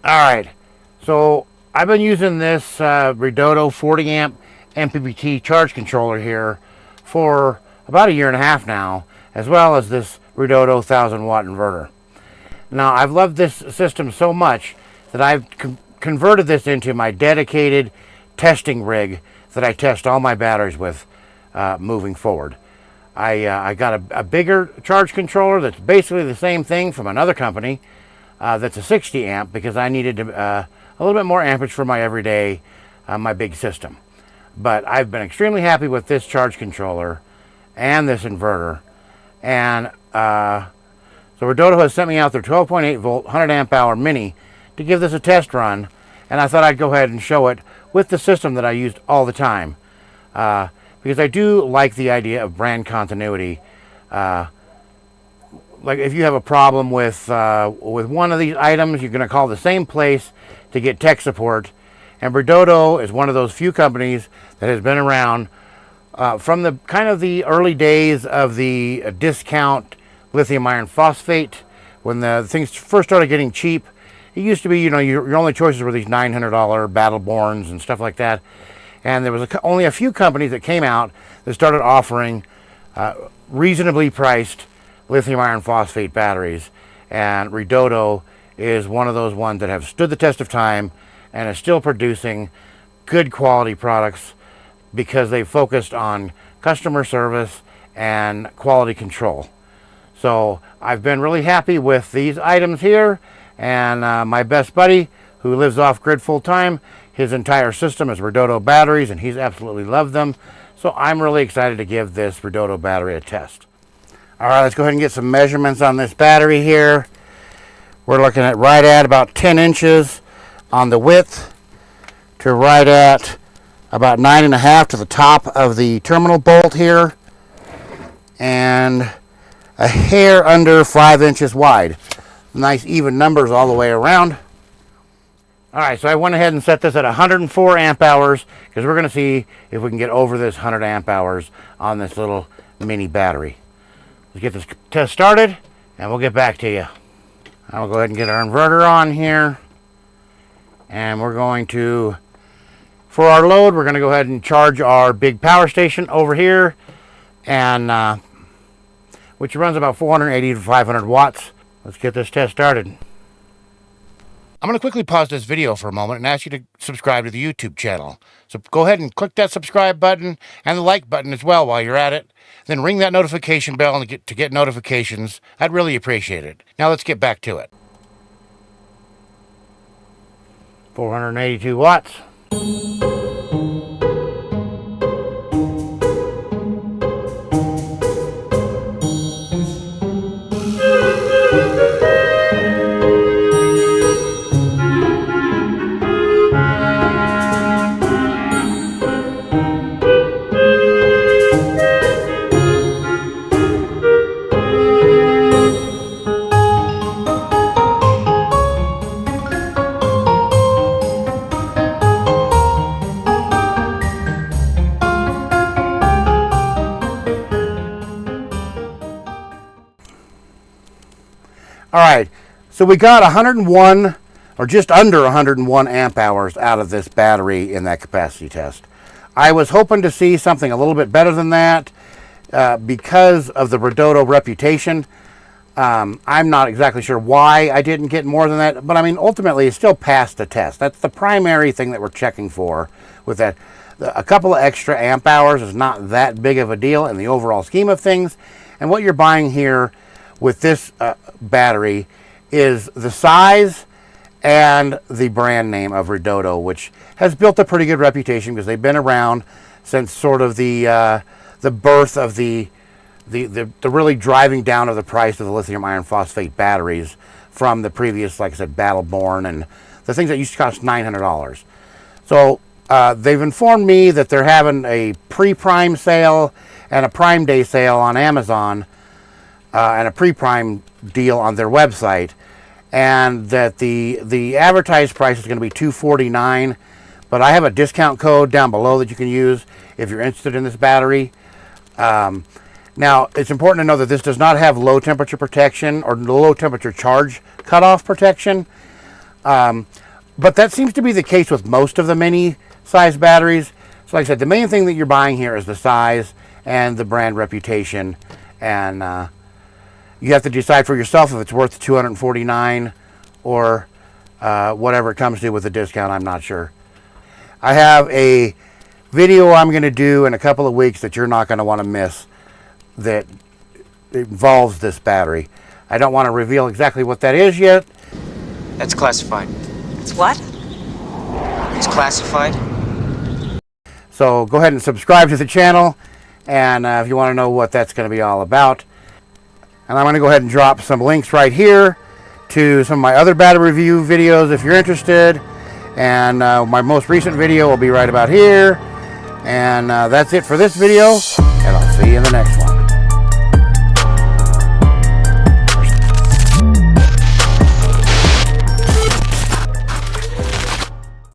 Alright, so I've been using this REDODO 40 amp MPPT charge controller here for about a year and a half now, as well as this REDODO 1000 watt inverter. Now I've loved this system so much that I've converted this into my dedicated testing rig that I test all my batteries with moving forward. I got a bigger charge controller that's basically the same thing from another company that's a 60 amp because I needed a little bit more amperage for my everyday, my big system. But I've been extremely happy with this charge controller and this inverter. And so REDODO has sent me out their 12.8 volt 100 amp hour mini to give this a test run, and I thought I'd go ahead and show it with the system that I used all the time, because I do like the idea of brand continuity. Like if you have a problem with one of these items, you're going to call the same place to get tech support, and REDODO is one of those few companies that has been around from the kind of the early days of the discount lithium iron phosphate, when the things first started getting cheap. It used to be, you know, your only choices were these $900 Battleborns and stuff like that. And there was only a few companies that came out that started offering reasonably priced lithium iron phosphate batteries. And REDODO is one of those ones that have stood the test of time and is still producing good quality products because they focused on customer service and quality control. So I've been really happy with these items here, and my best buddy who lives off grid full time, his entire system is REDODO batteries and he's absolutely loved them. So I'm really excited to give this REDODO battery a test. All right, let's go ahead and get some measurements on this battery here. We're looking at right at about 10 inches on the width to right at about 9.5 to the top of the terminal bolt here, and a hair under 5 inches wide. Nice even numbers all the way around. All right, so I went ahead and set this at 104 amp hours because we're going to see if we can get over this 100 amp hours on this little mini battery. Let's get this test started and we'll get back to you. I'll go ahead and get our inverter on here, and we're going to, for our load, we're going to go ahead and charge our big power station over here, and which runs about 480 to 500 watts. Let's get this test started. I'm going to quickly pause this video for a moment and ask you to subscribe to the YouTube channel. So go ahead and click that subscribe button and the like button as well while you're at it. Then ring that notification bell to get notifications. I'd really appreciate it. Now let's get back to it. 482 watts. All right, so we got 101 or just under 101 amp hours out of this battery in that capacity test. I was hoping to see something a little bit better than that because of the REDODO reputation. I'm not exactly sure why I didn't get more than that, but I mean, ultimately it still passed the test. That's the primary thing that we're checking for with that. A couple of extra amp hours is not that big of a deal in the overall scheme of things. And what you're buying here with this battery is the size and the brand name of REDODO, which has built a pretty good reputation because they've been around since sort of the birth of the really driving down of the price of the lithium iron phosphate batteries from the previous, like I said, Battleborn and the things that used to cost $900. So they've informed me that they're having a pre-prime sale and a Prime Day sale on Amazon, and a pre-prime deal on their website, and that the advertised price is going to be $249, but I have a discount code down below that you can use if you're interested in this battery. Now, it's important to know that this does not have low temperature protection or low temperature charge cutoff protection. But that seems to be the case with most of the mini size batteries. So like I said, the main thing that you're buying here is the size and the brand reputation. And you have to decide for yourself if it's worth $249 or whatever it comes to with a discount. I'm not sure. I have a video I'm going to do in a couple of weeks that you're not going to want to miss that involves this battery. I don't want to reveal exactly what that is yet. That's classified. It's what? It's classified. So go ahead and subscribe to the channel, and if you want to know what that's going to be all about. And I'm going to go ahead and drop some links right here to some of my other battery review videos if you're interested. And my most recent video will be right about here. And that's it for this video, and I'll see you in the next one.